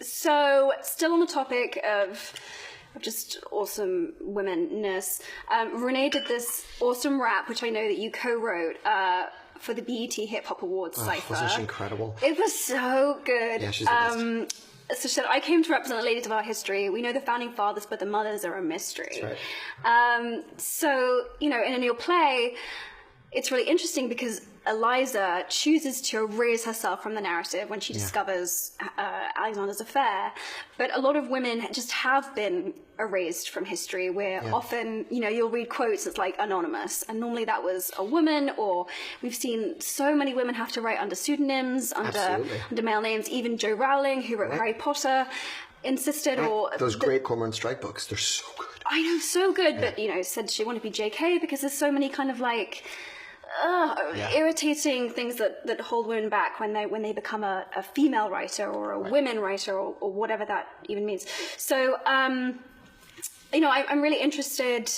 So, still on the topic of just awesome womenness, Renee did this awesome rap, which I know that you co-wrote for the BET Hip Hop Awards cypher. Wasn't she incredible? It was so good. Yeah, she's the best. So she said, I came to represent the ladies of our history. We know the founding fathers, but the mothers are a mystery. That's right. So, and in your play, it's really interesting because Eliza chooses to erase herself from the narrative when she discovers Alexander's affair. But a lot of women just have been erased from history, where often, you'll read quotes that's like anonymous. And normally that was a woman, or we've seen so many women have to write under pseudonyms, under male names. Even Jo Rowling, who wrote Harry Potter, insisted, or those great Cormoran Strike books, they're so good. I know, so good, but said she wanted to be JK because there's so many kind of like irritating things that hold women back when they become a female writer or a women writer or whatever that even means. So I'm really interested.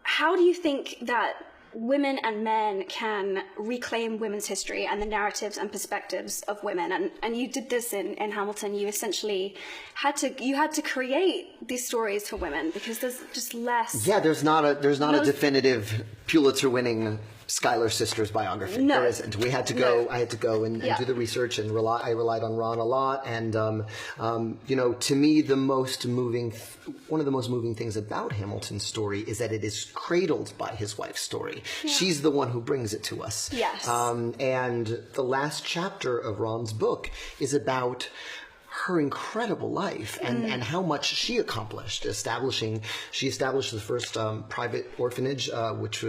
How do you think that women and men can reclaim women's history and the narratives and perspectives of women? And you did this in Hamilton. You essentially had to create these stories for women because there's just less. Yeah, there's not a definitive Pulitzer-winning Schuyler Sisters biography. No. There isn't. I had to go and do the research, and I relied on Ron a lot. And to me, one of the most moving things about Hamilton's story is that it is cradled by his wife's story. Yeah. She's the one who brings it to us. Yes. And the last chapter of Ron's book is about her incredible life and how much she accomplished. She established the first private orphanage, which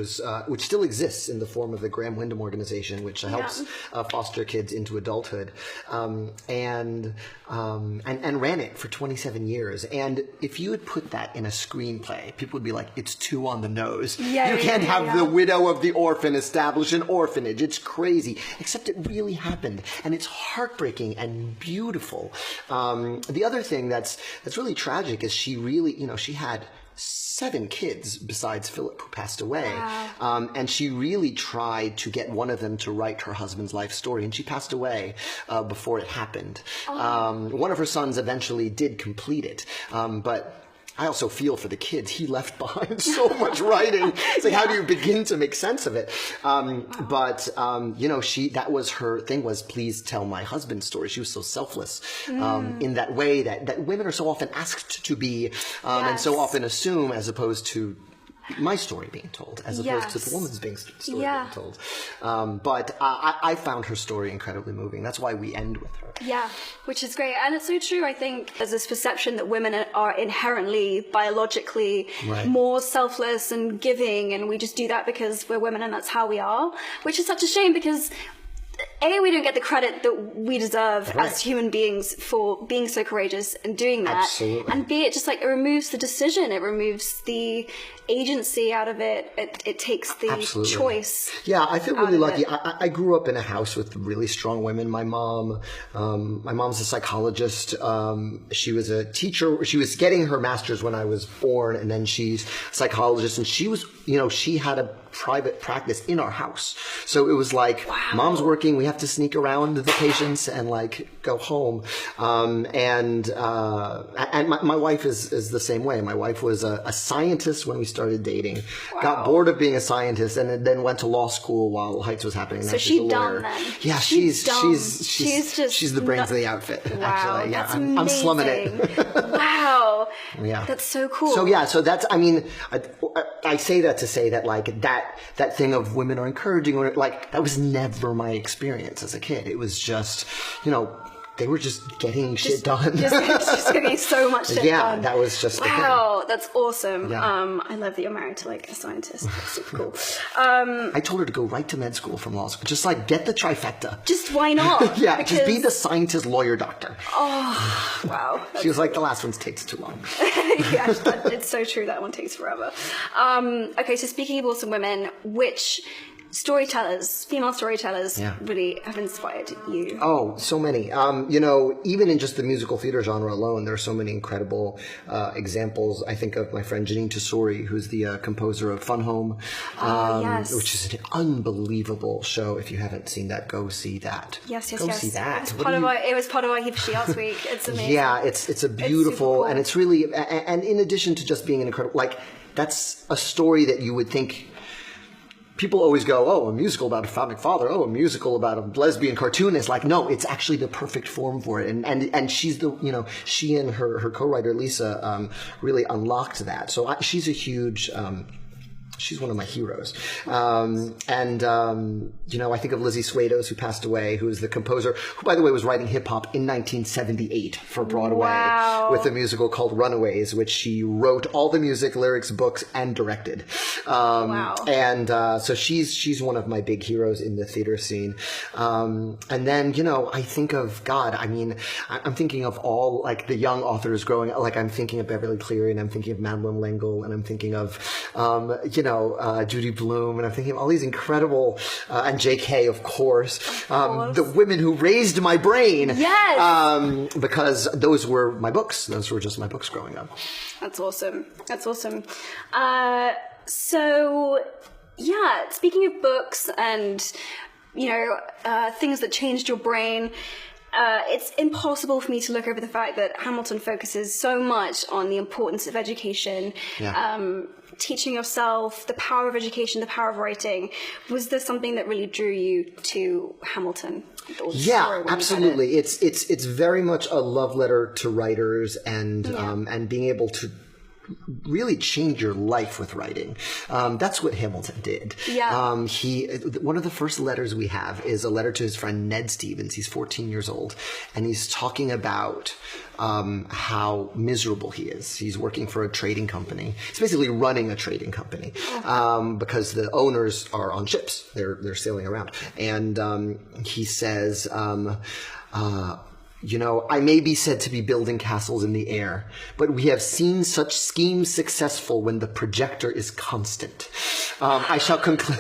still exists in the form of the Graham Windham organization, which helps foster kids into adulthood, and ran it for 27 years. And if you had put that in a screenplay, people would be like, it's too on the nose. You can't have the widow of the orphan establish an orphanage. It's crazy. Except it really happened, and it's heartbreaking and beautiful. The other thing that's really tragic is she really, she had 7 kids besides Philip, who passed away. Wow. And she really tried to get one of them to write her husband's life story, and she passed away before it happened. One of her sons eventually did complete it, but I also feel for the kids. He left behind so much writing. It's like, how do you begin to make sense of it? But that was her thing, was please tell my husband's story. She was so selfless in that way that women are so often asked to be, and so often assume, as opposed to my story being told, as opposed to the woman's story being told. But I found her story incredibly moving. That's why we end with her. Yeah, which is great. And it's so true. I think there's this perception that women are inherently, biologically more selfless and giving, and we just do that because we're women and that's how we are, which is such a shame because A, we don't get the credit that we deserve as human beings for being so courageous and doing that. Absolutely. And B, it just it removes the decision. It removes the agency out of it. It takes the choice. Yeah, I feel really lucky. I grew up in a house with really strong women. My mom's a psychologist. She was a teacher. She was getting her master's when I was born, and then she's a psychologist. And she was, she had a private practice in our house. So it was like, mom's working, we have to sneak around the patients and go home. And my wife is the same way. My wife was a scientist when we started dating, got bored of being a scientist, and then went to law school while Heights was happening. So she's dumb then. Yeah, she's the brains of the outfit. Wow, actually. Yeah, that's I'm slumming it. Wow. Yeah. That's so cool. So that's, I say that to say that that thing of women are encouraging, that was never my experience as a kid. It was just, they were just getting shit done. just getting so much shit done. Yeah, that was just the thing. Wow, that's awesome. Yeah. I love that you're married to a scientist. That's super cool. I told her to go right to med school from law school. Just get the trifecta. Just why not? Yeah, just be the scientist, lawyer, doctor. Oh, wow. She was like, the last one takes too long. Yeah, it's so true. That one takes forever. Okay, so speaking of awesome women, which storytellers, female storytellers, Yeah. really have inspired you? Oh, so many. Even in just the musical theater genre alone, there are so many incredible examples. I think of my friend Janine Tesori, who's the composer of Fun Home, Yes. which is an unbelievable show. If you haven't seen that, go see that. Yes, Go see that. It was part of our HeforShe Arts Week. It's amazing. Yeah, it's a beautiful, cool. and it's really, and in addition to just being an incredible, like, that's a story that you would think. People always go, oh, a musical about a founding father. Oh, a musical about a lesbian cartoonist. Like, no, it's actually the perfect form for it. And she's she and her co-writer Lisa really unlocked that. So she's a huge. She's one of my heroes. I think of Lizzie Swados, who passed away, who is the composer, who, by the way, was writing hip-hop in 1978 for Broadway. Wow. With a musical called Runaways, which she wrote all the music, lyrics, books, and directed. Wow. And so she's one of my big heroes in the theater scene. And then, I think of, God, I mean, I'm thinking of all, like, the young authors growing, like, I'm thinking of Beverly Cleary, and I'm thinking of Madeline L'Engle, and I'm thinking of, Judy Blume, and I'm thinking of all these incredible, and J.K., of course, the women who raised my brain. Yes! Because those were my books. Those were just my books growing up. That's awesome. Speaking of books and, things that changed your brain, it's impossible for me to look over the fact that Hamilton focuses so much on the importance of education, teaching yourself, the power of education, the power of writing. Was there something that really drew you to Hamilton? Yeah, absolutely. It's very much a love letter to writers and being able to really change your life with writing. That's what Hamilton did. Yeah. One of the first letters we have is a letter to his friend Ned Stevens. He's 14 years old, and he's talking about how miserable he is. He's working for a trading company. He's basically running a trading company because the owners are on ships. They're sailing around, and he says. I may be said to be building castles in the air, but we have seen such schemes successful when the projector is constant. I shall conclude.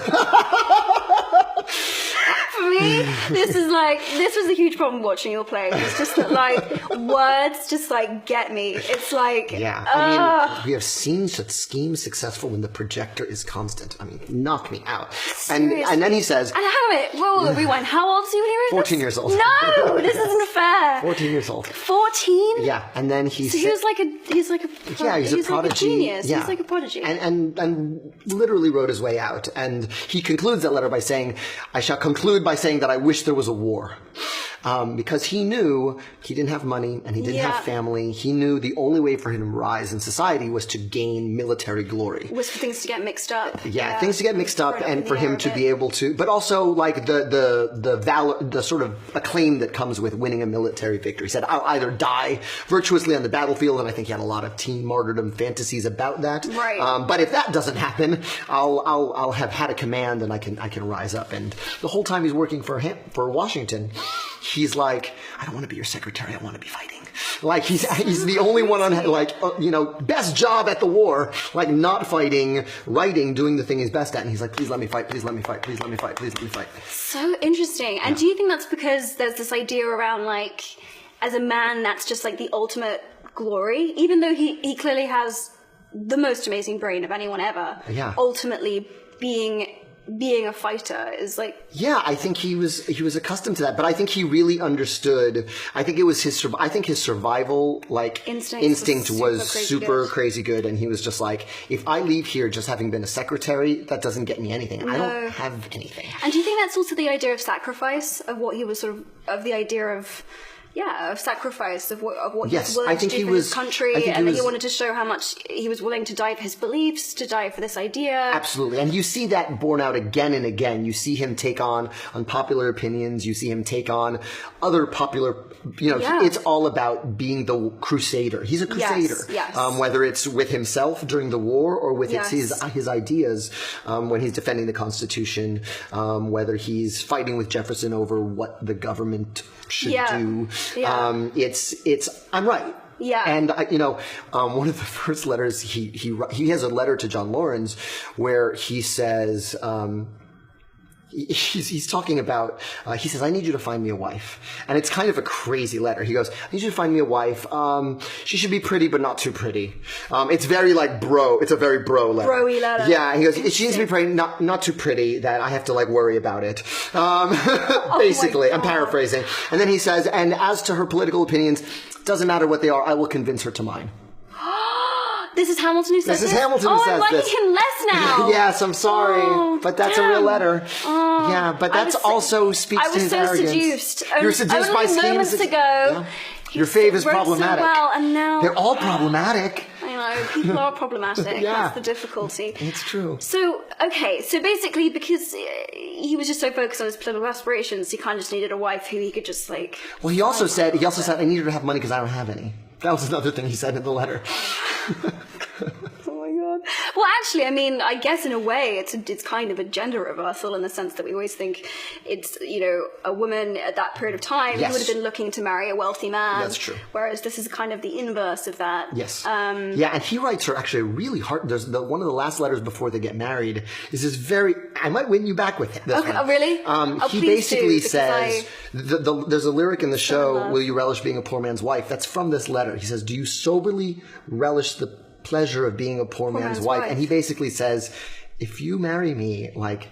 For me, this was a huge problem watching your play. It's just that, words just, get me. It's like... Yeah, I mean, we have seen such schemes successful when the projector is constant. I mean, knock me out. And then he says... And hang on a minute, roll rewind. How old is he when he wrote 14 years old. No, this isn't fair. 14 years old. 14? Yeah, and then he So he's like a prodigy. Like a genius. Yeah. He's like a prodigy. And literally wrote his way out. And he concludes that letter by saying, I shall conclude by saying that I wish there was a war. Because he knew he didn't have money and he didn't have family. He knew the only way for him to rise in society was to gain military glory. Was for things to get mixed up. Yeah, things to get mixed up, and for him to be able to, but also like the valor, the sort of acclaim that comes with winning a military victory. He said, I'll either die virtuously on the battlefield, and I think he had a lot of teen martyrdom fantasies about that. Right. But if that doesn't happen, I'll have had a command and I can rise up. And the whole time he's working for Washington, he's like, I don't want to be your secretary. I want to be fighting. Like he's the only one on best job at the war, like not fighting, writing, doing the thing he's best at. And he's like, please let me fight. Please let me fight. Please let me fight. Please let me fight. So interesting. And do you think that's because there's this idea around as a man, that's just the ultimate glory, even though he clearly has the most amazing brain of anyone ever. Yeah. Ultimately being a fighter is yeah, I think he was accustomed to that, but I think he really understood. I think it was his survival instinct was super crazy good, and he was just like, if I leave here just having been a secretary, that doesn't get me anything. No. I don't have anything. And do you think that's also the idea of sacrifice, of what he was of the idea of sacrifice, of what he was willing to do for his country, and that he wanted to show how much he was willing to die for his beliefs, to die for this idea. Absolutely. And you see that borne out again and again. You see him take on unpopular opinions. You see him take on other popular, it's all about being the crusader. He's a crusader. Yes. Whether it's with himself during the war or with his ideas when he's defending the Constitution, whether he's fighting with Jefferson over what the government should do. Yeah. I'm right. Yeah. And one of the first letters he has a letter to John Laurens where he says, he's talking about, he says, I need you to find me a wife. And it's kind of a crazy letter. He goes, I need you to find me a wife. She should be pretty, but not too pretty. It's very like it's a very bro letter. Bro-y letter. Yeah. He goes, she needs to be pretty, not too pretty that I have to like worry about it. Basically, I'm paraphrasing. And then he says, and as to her political opinions, doesn't matter what they are, I will convince her to mine. This is Hamilton who says this? This is Hamilton who says I'm liking this. him less now. Yes, I'm sorry, but that's a real letter. Yeah, but that's also speaks to his arrogance. I was so seduced. You're seduced by schemes. Moments ago. Yeah. Your fave is problematic. So well, and now they're all problematic. I know, people are problematic. Yeah. That's the difficulty. It's true. So, okay, so basically because he was just so focused on his political aspirations, he kind of just needed a wife who he could just like... Well, he also said, I need her to have money because I don't have any. That was another thing he said in the letter. Oh my god. Well, actually, I mean, I guess in a way it's kind of a gender reversal in the sense that we always think it's, you know, a woman at that period of time who would have been looking to marry a wealthy man. That's true. Whereas this is kind of the inverse of that. Yes. Yeah, and he writes her actually really hard. There's one of the last letters before they get married is this very... I might win you back with this okay, one. Oh, really? He basically says... there's a lyric in the show, will you relish being a poor man's wife? That's from this letter. He says, do you soberly relish the pleasure of being a poor man's wife? And he basically says, if you marry me, like,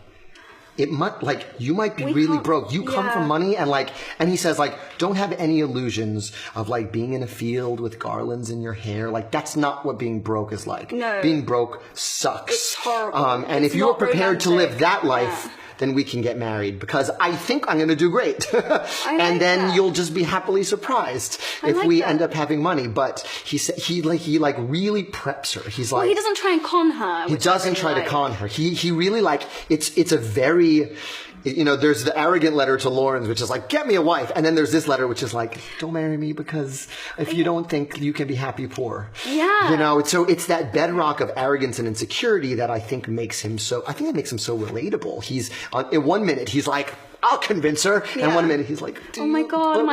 it might, like, you might be really broke. You come from money, and he says, like, don't have any illusions of, like, being in a field with garlands in your hair. Like, that's not what being broke is like. No. Being broke sucks. It's horrible. And if you're prepared to live that life, then we can get married because I think I'm going to do great. And then you'll just be happily surprised if we end up having money. But he really preps her. He's like, well, he doesn't try and con her. He doesn't try to con her. He really like, it's a very, you know, there's the arrogant letter to Lawrence, which is like, get me a wife. And then there's this letter, which is like, don't marry me because if you don't think you can be happy poor. Yeah. You know, so it's that bedrock of arrogance and insecurity that I think makes him so relatable. He's, in 1 minute, he's like, I'll convince her. And 1 minute, he's like, oh my God, do you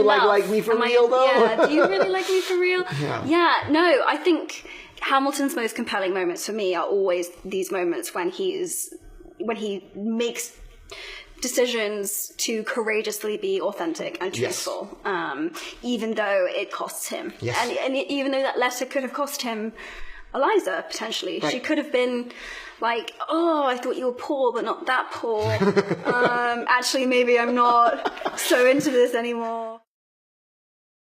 like me for real though? Yeah, do you really like me for real? Yeah, no, I think Hamilton's most compelling moments for me are always these moments when he makes decisions to courageously be authentic and truthful, even though it costs him. Yes. And even though that letter could have cost him Eliza, potentially. Right. She could have been like, oh, I thought you were poor, but not that poor. Actually, maybe I'm not so into this anymore.